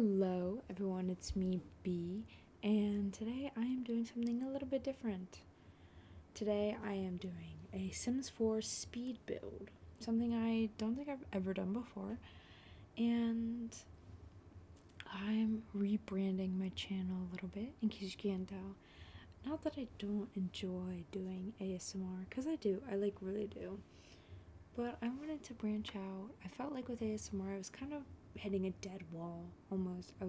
Hello everyone, it's me B, and today I am doing something a little bit different. Today I am doing a Sims 4 speed build, something I don't think I've ever done before, and I'm rebranding my channel a little bit, in case you can't tell. Not that I don't enjoy doing ASMR, because I do, I really do, but I wanted to branch out. I felt like with ASMR I was kind of hitting a dead wall almost. I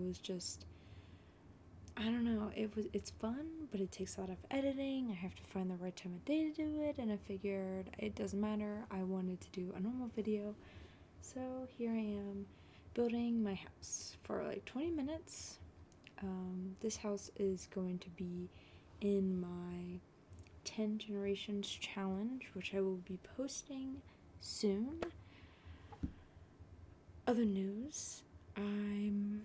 don't know, it's fun, but it takes a lot of editing. I have to find the right time of day to do it, and I figured it doesn't matter. I wanted to do a normal video. So here I am building my house for like 20 minutes. This house is going to be in my 10 generations challenge, which I will be posting soon. Other news, I'm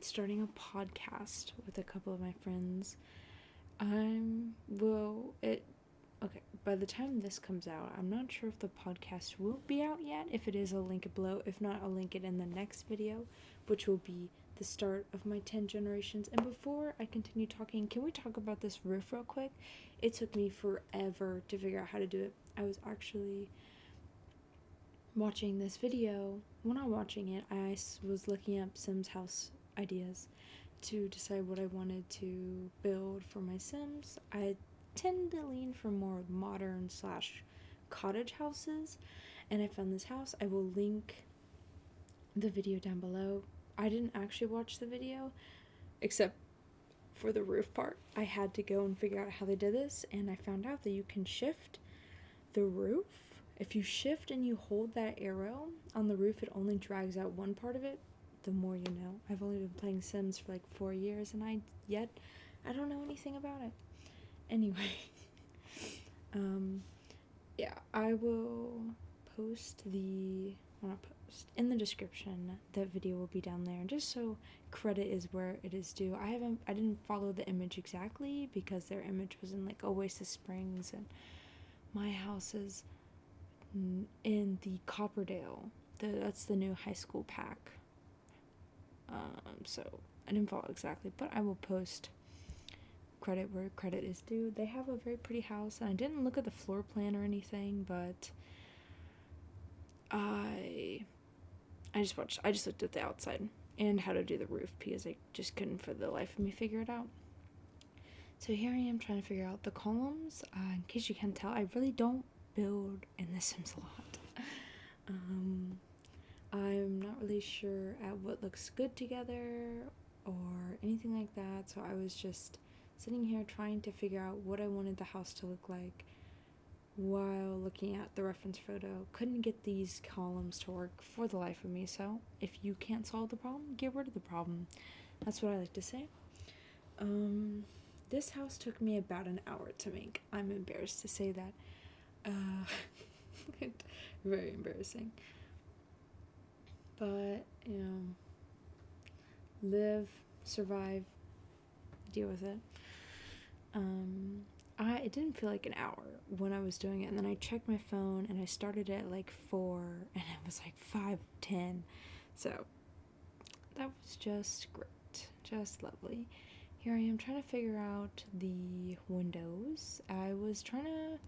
starting a podcast with a couple of my friends. Okay, by the time this comes out, I'm not sure if the podcast will be out yet. If it is, I'll link it below. If not, I'll link it in the next video, which will be the start of my 10 generations. And before I continue talking, can we talk about this roof real quick? It took me forever to figure out how to do it. I was actually watching this video. Well, not watching it, I was looking up Sims house ideas to decide what I wanted to build for my Sims. I tend to lean for more modern / cottage houses, and I found this house. I will link the video down below. I didn't actually watch the video, except for the roof part. I had to go and figure out how they did this, and I found out that you can shift the roof. If you shift and you hold that arrow on the roof, it only drags out one part of it. The more you know. I've only been playing Sims for like 4 years, and I don't know anything about it. Anyway, yeah, I will post in the description. The video will be down there, and just so credit is where it is due. I didn't follow the image exactly because their image was in like Oasis Springs, and my house is in the Copperdale. That's the new high school pack. So I didn't follow exactly, but I will post credit where credit is due. They have a very pretty house, and I didn't look at the floor plan or anything, but I just looked at the outside and how to do the roof because I just couldn't for the life of me figure it out. So here I am trying to figure out the columns. In case you can't tell, I really don't build in The Sims a lot. I'm not really sure at what looks good together or anything like that, so I was just sitting here trying to figure out what I wanted the house to look like while looking at the reference photo. Couldn't get these columns to work for the life of me, so if you can't solve the problem, get rid of the problem. That's what I like to say. This house took me about an hour to make. I'm embarrassed to say that. Very embarrassing. But, live, survive, deal with it. It didn't feel like an hour when I was doing it, and then I checked my phone, and I started at like 4, and it was like 5:10, so that was just great, just lovely. Here I am trying to figure out the windows. I was trying to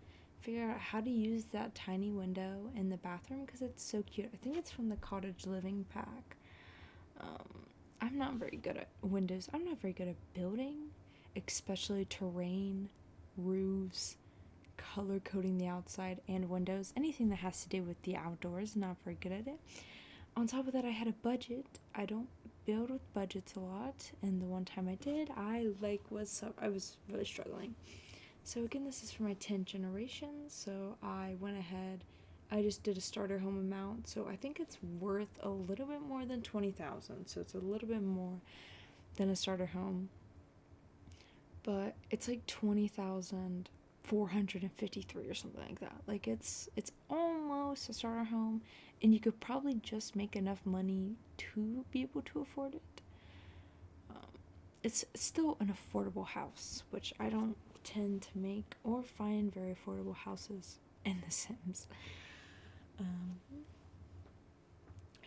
figure out how to use that tiny window in the bathroom because it's so cute. I think it's from the cottage living pack. I'm not very good at windows. I'm not very good at building, especially terrain, roofs, color coding the outside, and windows. Anything that has to do with the outdoors, not very good at it. On top of that, I had a budget. I don't build with budgets a lot, and the one time I did, I was really struggling. So again, this is for my 10 generations, so I went ahead, I just did a starter home amount, so I think it's worth a little bit more than 20,000, so it's a little bit more than a starter home, but it's like 20,453 or something like that. Like it's almost a starter home, and you could probably just make enough money to be able to afford it. It's still an affordable house, which I don't tend to make or find very affordable houses in The Sims.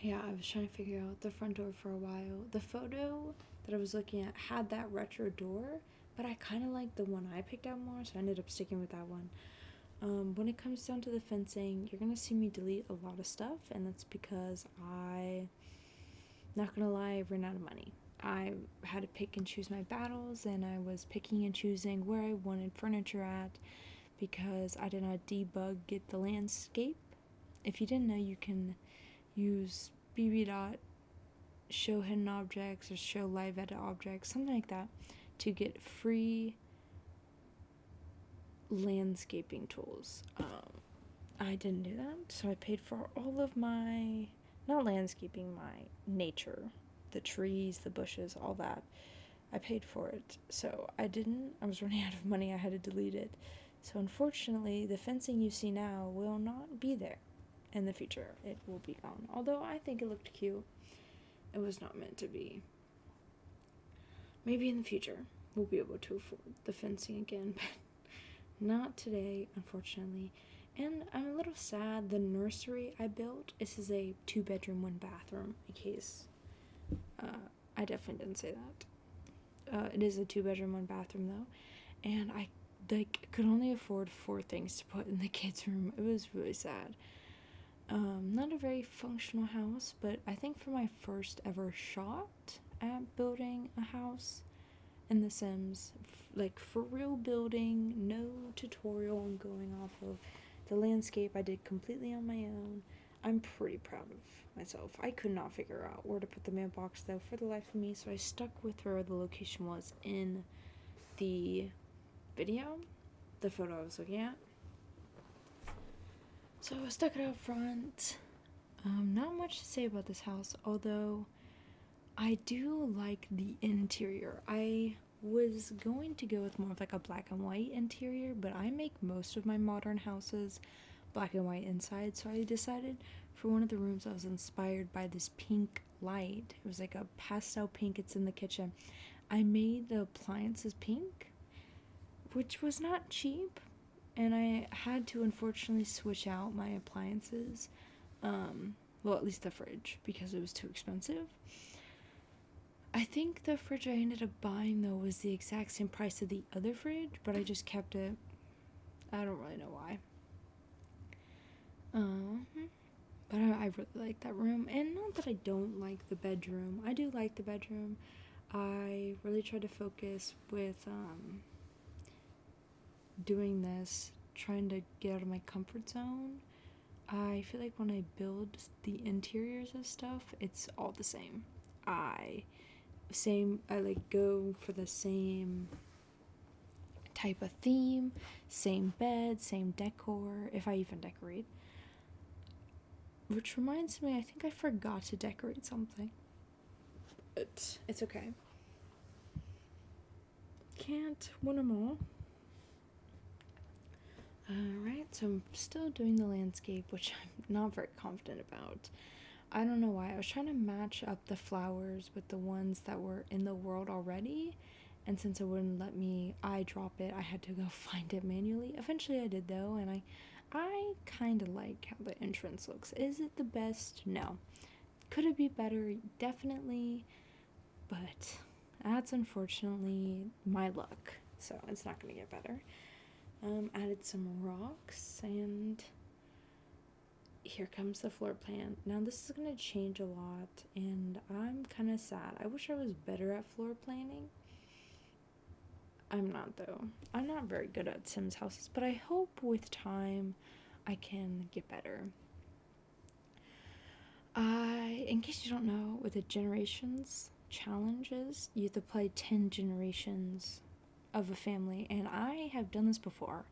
Yeah, I was trying to figure out the front door for a while. The photo that I was looking at had that retro door, but I kind of liked the one I picked out more, so I ended up sticking with that one. When it comes down to the fencing, you're gonna see me delete a lot of stuff, and that's because not gonna lie, I ran out of money. I had to pick and choose my battles, and I was picking and choosing where I wanted furniture at because I did not debug get the landscape. If you didn't know, you can use BB dot show hidden objects or show live edit objects, something like that, to get free landscaping tools. I didn't do that, so I paid for all of my, not landscaping, my nature, the trees, the bushes, all that. I paid for it, so I was running out of money, I had to delete it. So unfortunately, the fencing you see now will not be there in the future. It will be gone. Although I think it looked cute, it was not meant to be. Maybe in the future we'll be able to afford the fencing again, but not today, unfortunately. And I'm a little sad. The nursery I built, this is a 2-bedroom, 1-bathroom, in case I definitely didn't say that. It is a 2-bedroom, 1-bathroom though, and I could only afford 4 things to put in the kids' room. It was really sad. Not a very functional house, but I think for my first ever shot at building a house in The Sims, for real building, no tutorial and going off of the landscape I did completely on my own, I'm pretty proud of myself. I could not figure out where to put the mailbox though for the life of me, so I stuck with where the location was in the video, the photo I was looking at. So I stuck it out front. Not much to say about this house, although I do like the interior. I was going to go with more of a black and white interior, but I make most of my modern houses black and white inside, so I decided for one of the rooms I was inspired by this pink light. It was a pastel pink. It's in the kitchen. I made the appliances pink, which was not cheap, and I had to unfortunately switch out my appliances, well, at least the fridge, because it was too expensive. I think the fridge I ended up buying though was the exact same price of the other fridge, but I just kept it. I don't really know why. But I really like that room, and not that I don't like the bedroom. I do like the bedroom. I really try to focus with doing this, trying to get out of my comfort zone. I feel like when I build the interiors of stuff, it's all the same. I go for the same type of theme, same bed, same decor, if I even decorate. Which reminds me, I think I forgot to decorate something. But it's okay. Can't win them all. Alright, so I'm still doing the landscape, which I'm not very confident about. I don't know why. I was trying to match up the flowers with the ones that were in the world already, and since it wouldn't let me drop it, I had to go find it manually. Eventually I did though, and I kind of like how the entrance looks. Is it the best? No. Could it be better? Definitely, but that's unfortunately my luck, so it's not going to get better. Added some rocks, and here comes the floor plan. Now this is going to change a lot, and I'm kind of sad. I wish I was better at floor planning. I'm not though. I'm not very good at Sims houses, but I hope with time I can get better. In case you don't know, with the generations challenges, you have to play 10 generations of a family, and I have done this before,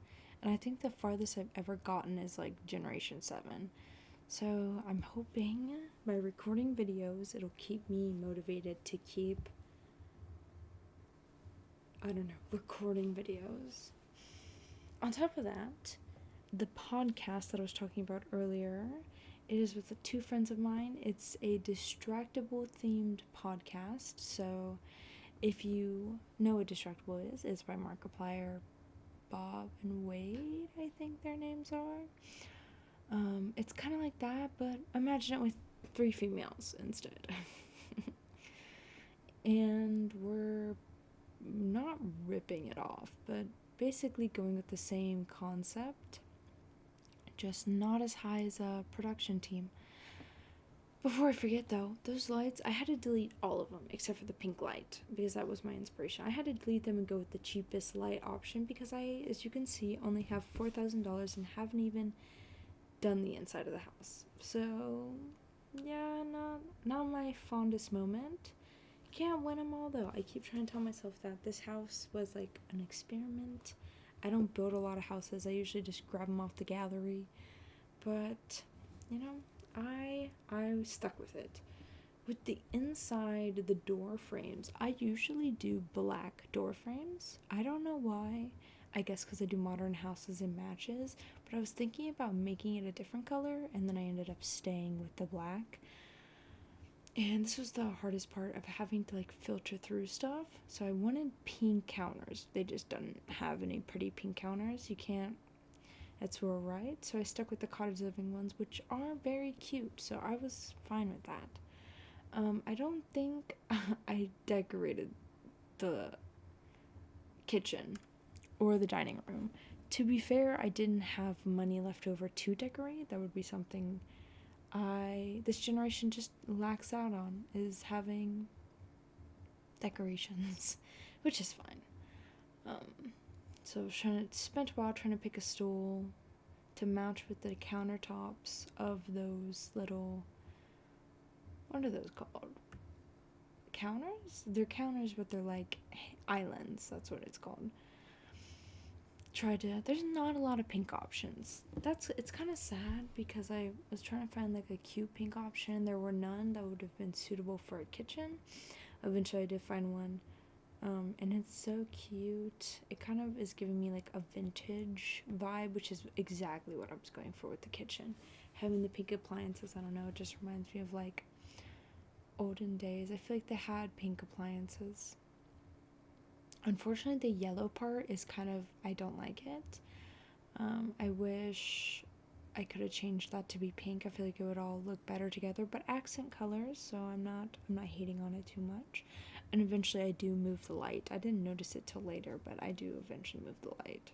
and I think the farthest I've ever gotten is generation 7. So I'm hoping by recording videos it'll keep me motivated to keep recording videos. On top of that, the podcast that I was talking about earlier, it is with 2 friends of mine. It's a distractible themed podcast, so if you know what Distractable is, it's by Markiplier, Bob, and Wade, I think their names are. It's kind of like that, but imagine it with 3 females instead. And we're not ripping it off, but basically going with the same concept, just not as high as a production team. Before I forget though, those lights, I had to delete all of them except for the pink light because that was my inspiration. I had to delete them and go with the cheapest light option because I, as you can see, only have $4,000 and haven't even done the inside of the house. So, yeah, not my fondest moment. Can't win them all though. I keep trying to tell myself that this house was like an experiment. I don't build a lot of houses. I usually just grab them off the gallery. But, you know, I stuck with it. With the inside, the door frames, I usually do black door frames. I don't know why. I guess because I do modern houses and matches. But I was thinking about making it a different color, and then I ended up staying with the black. And this was the hardest part of having to like filter through stuff. So I wanted pink counters. They just don't have any pretty pink counters. You can't. That's where we're right. So I stuck with the cottage living ones, which are very cute. So I was fine with that. I don't think I decorated the kitchen or the dining room. To be fair, I didn't have money left over to decorate. That would be something this generation just lacks out on, is having decorations, which is fine. So spent a while trying to pick a stool to match with the countertops of those little, what are those called? Counters? They're counters, but they're like islands. That's what it's called. There's not a lot of pink options. It's kind of sad because I was trying to find like a cute pink option. There were none that would have been suitable for a kitchen. Eventually I did find one, and it's so cute. It kind of is giving me like a vintage vibe, which is exactly what I was going for with the kitchen. Having the pink appliances, I don't know, it just reminds me of like olden days. I feel like they had pink appliances. Unfortunately, the yellow part is kind of, I don't like it. I wish I could have changed that to be pink. I feel like it would all look better together, but accent colors, so I'm not hating on it too much. And eventually I do move the light. I didn't notice it till later, but I do eventually move the light.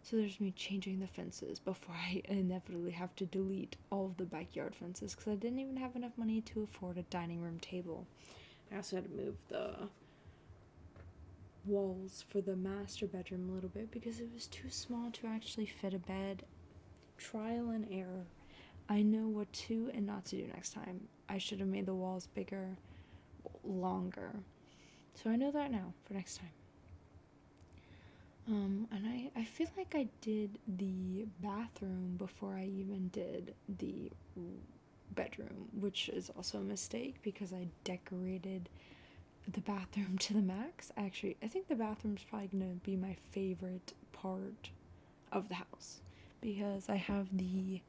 So there's me changing the fences before I inevitably have to delete all of the backyard fences because I didn't even have enough money to afford a dining room table. I also had to move the walls for the master bedroom a little bit because it was too small to actually fit a bed. Trial and error. I know what to and not to do next time. I should have made the walls bigger, longer. So I know that now for next time. And I feel like I did the bathroom before I even did the bedroom, which is also a mistake because I decorated the bathroom to the max. Actually, I think the bathroom's probably going to be my favorite part of the house because I have the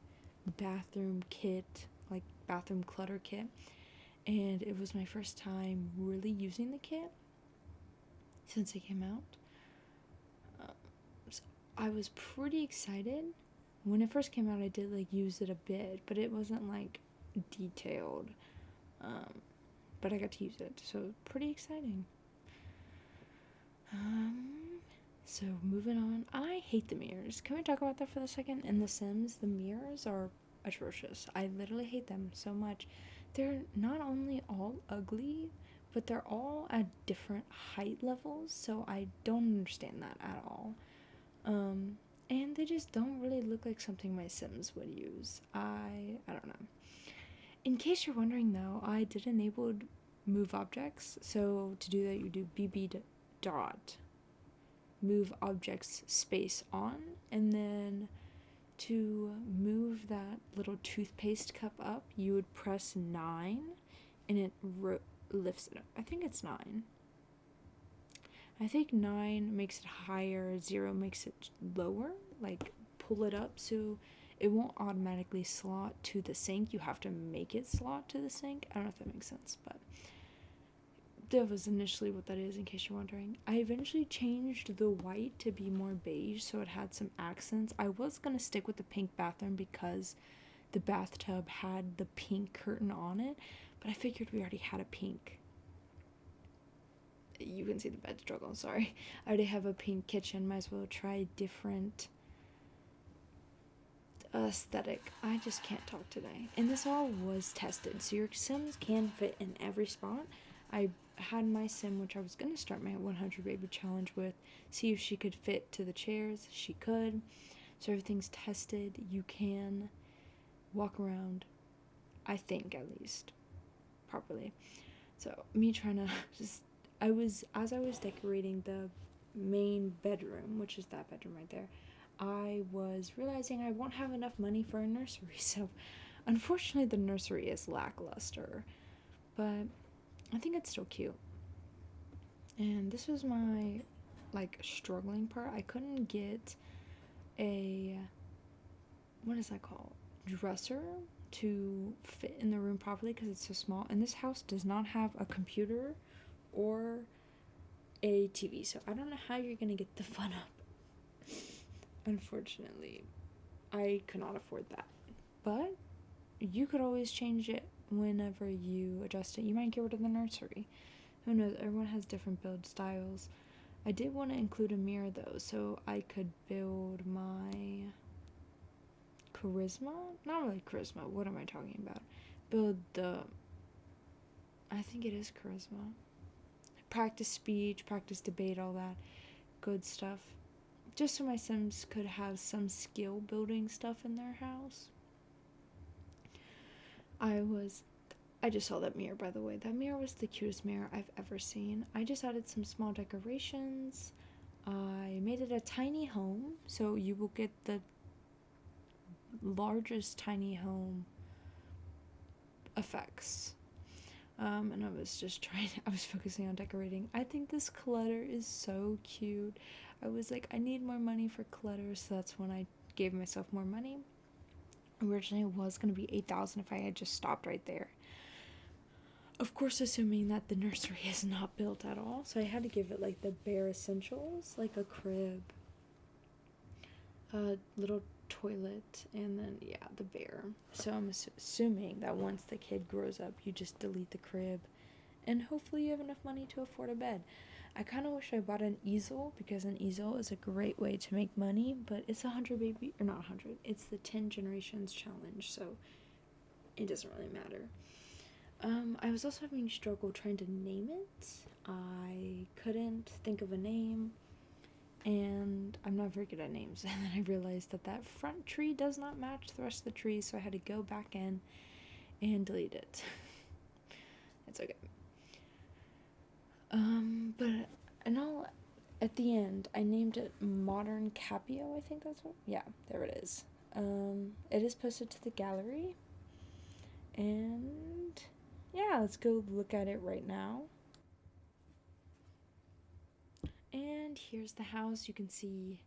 bathroom kit, like bathroom clutter kit, and it was my first time really using the kit since it came out. So I was pretty excited. When it first came out, I did like use it a bit, but it wasn't like detailed. But I got to use it, so pretty exciting. So moving on, I hate the mirrors. Can we talk about that for a second? In The Sims, the mirrors are atrocious. I literally hate them so much. They're not only all ugly, but they're all at different height levels, so I don't understand that at all. And they just don't really look like something my Sims would use. I don't know. In case you're wondering though, I did enable move objects. So to do that, you do bb dot move objects space on, and then to move that little toothpaste cup up, you would press 9 and it lifts it up. I think it's 9. I think 9 makes it higher, 0 makes it lower, like pull it up so it won't automatically slot to the sink. You have to make it slot to the sink. I don't know if that makes sense, but that was initially what that is, in case you're wondering. I eventually changed the white to be more beige so it had some accents. I was going to stick with the pink bathroom because the bathtub had the pink curtain on it, but I figured we already had a pink. You can see the bed struggle, sorry. I already have a pink kitchen, might as well try a different aesthetic. I just can't talk today. And this all was tested, so your Sims can fit in every spot. I had my Sim, which I was going to start my 100 baby challenge with, see if she could fit to the chairs. She could. So everything's tested. You can walk around, I think at least, properly. So me trying to just, as I was decorating the main bedroom, which is that bedroom right there, I was realizing I won't have enough money for a nursery. So unfortunately the nursery is lackluster, but I think it's still cute. And this was my struggling part. I couldn't get a, what is that called, dresser to fit in the room properly because it's so small, and this house does not have a computer or a TV, so I don't know how you're gonna get the fun up. Unfortunately, I could not afford that, but you could always change it whenever you adjust it. You might get rid of the nursery, who knows, everyone has different build styles. I did want to include a mirror though, so I could build my charisma, not really charisma, what am I talking about, build the, I think it is charisma, practice speech, practice debate, all that good stuff, just so my Sims could have some skill building stuff in their house. I just saw that mirror, by the way. That mirror was the cutest mirror I've ever seen. I just added some small decorations. I made it a tiny home, so you will get the largest tiny home effects. And I was focusing on decorating. I think this clutter is so cute. I was like, I need more money for clutter, so that's when I gave myself more money. Originally it was going to be 8,000 if I had just stopped right there. Of course, assuming that the nursery is not built at all, so I had to give it like the bare essentials, like a crib, a little toilet, and then the bare. So I'm assuming that once the kid grows up, you just delete the crib, and hopefully you have enough money to afford a bed. I kind of wish I bought an easel, because an easel is a great way to make money, but it's 100 baby, or not 100, it's the 10 generations challenge, so it doesn't really matter. I was also having struggle trying to name it. I couldn't think of a name, and I'm not very good at names. And then I realized that front tree does not match the rest of the trees, so I had to go back in and delete it. It's okay. But at the end, I named it Modern Capio, I think that's what, yeah, there it is. It is posted to the gallery, and yeah, let's go look at it right now. And here's the house. You can see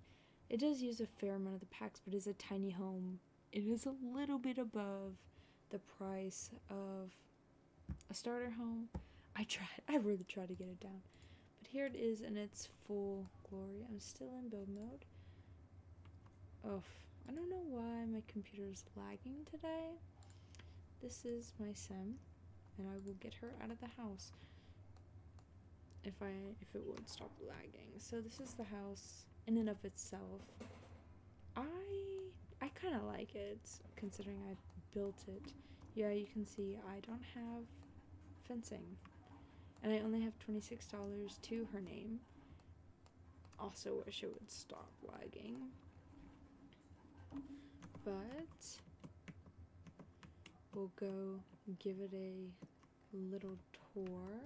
it does use a fair amount of the packs, but it is a tiny home. It is a little bit above the price of a starter home. I really tried to get it down. But here it is in its full glory. I'm still in build mode. Oh, I don't know why my computer's lagging today. This is my Sim, and I will get her out of the house if it would stop lagging. So this is the house in and of itself. I kind of like it, considering I built it. Yeah, you can see I don't have fencing, and I only have $26 to her name. Also wish it would stop lagging, but we'll go give it a little tour.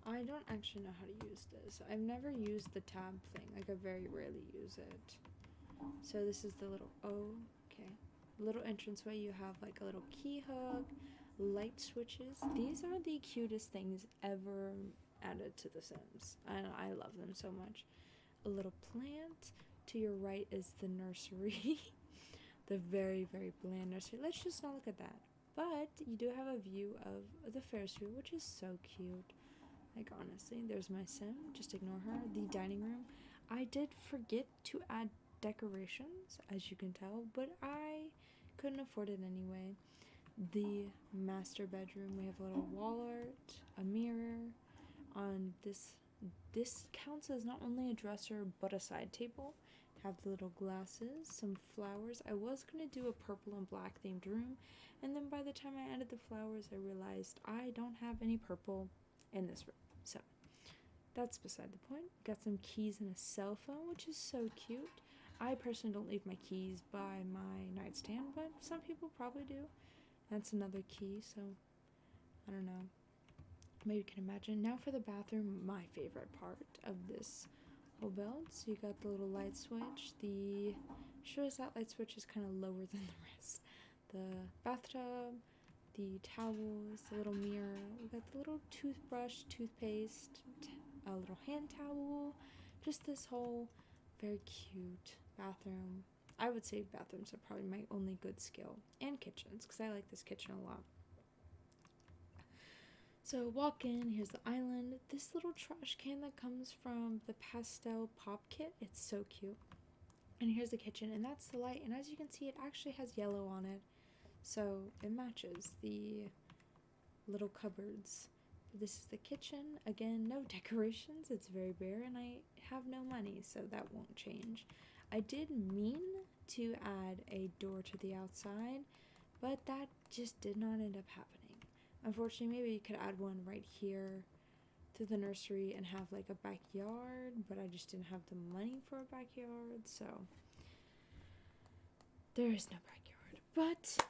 I don't actually know how to use this. I've never used the tab thing. Like, I very rarely use it. So this is the little, little entranceway. You have like a little key hook, light switches. These are the cutest things ever added to The Sims, and I love them so much. A little plant. To your right is the nursery. The very, very bland nursery. Let's just not look at that. But you do have a view of the Ferris wheel, which is so cute. Like, honestly, there's my Sim. Just ignore her. The dining room. I did forget to add decorations, as you can tell, but I couldn't afford it anyway. The master bedroom, we have a little wall art, a mirror. On this counts as not only a dresser but a side table. Have the little glasses, some flowers. I was gonna do a purple and black themed room, and then by the time I added the flowers, I realized I don't have any purple in this room. So that's beside the point. Got some keys and a cell phone, which is so cute. I personally don't leave my keys by my nightstand, but some people probably do. That's another key, so I don't know. Maybe you can imagine. Now for the bathroom, my favorite part of this whole build. So you got the little light switch. The shows that light switch is kind of lower than the rest. The bathtub, the towels, the little mirror. We got the little toothbrush, toothpaste, a little hand towel. Just this whole very cute bathroom. I would say bathrooms are probably my only good skill, and kitchens, because I like this kitchen a lot. So walk in, here's the island. This little trash can that comes from the pastel pop kit, it's so cute. And here's the kitchen, and that's the light, and as you can see, it actually has yellow on it, so it matches the little cupboards. This is the kitchen. Again, no decorations, it's very bare, and I have no money, so that won't change. I did mean to add a door to the outside, but that just did not end up happening. Unfortunately, maybe you could add one right here to the nursery and have like a backyard, but I just didn't have the money for a backyard, so there is no backyard. But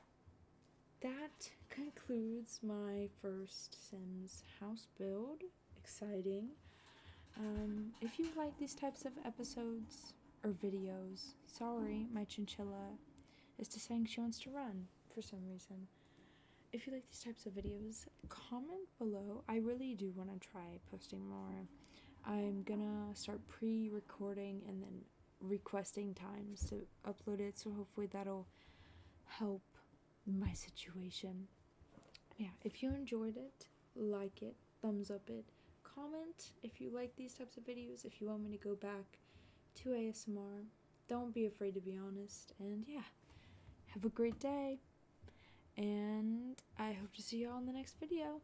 that concludes my first Sims house build. Exciting. If you like these types of episodes or videos, sorry, my chinchilla is deciding she wants to run for some reason. If you like these types of videos, comment below. I really do want to try posting more. I'm gonna start pre-recording and then requesting times to upload it, so hopefully that'll help my situation. Yeah, if you enjoyed it, like it, thumbs up it, comment if you like these types of videos, if you want me to go back to ASMR. Don't be afraid to be honest, and yeah, have a great day, and I hope to see y'all in the next video.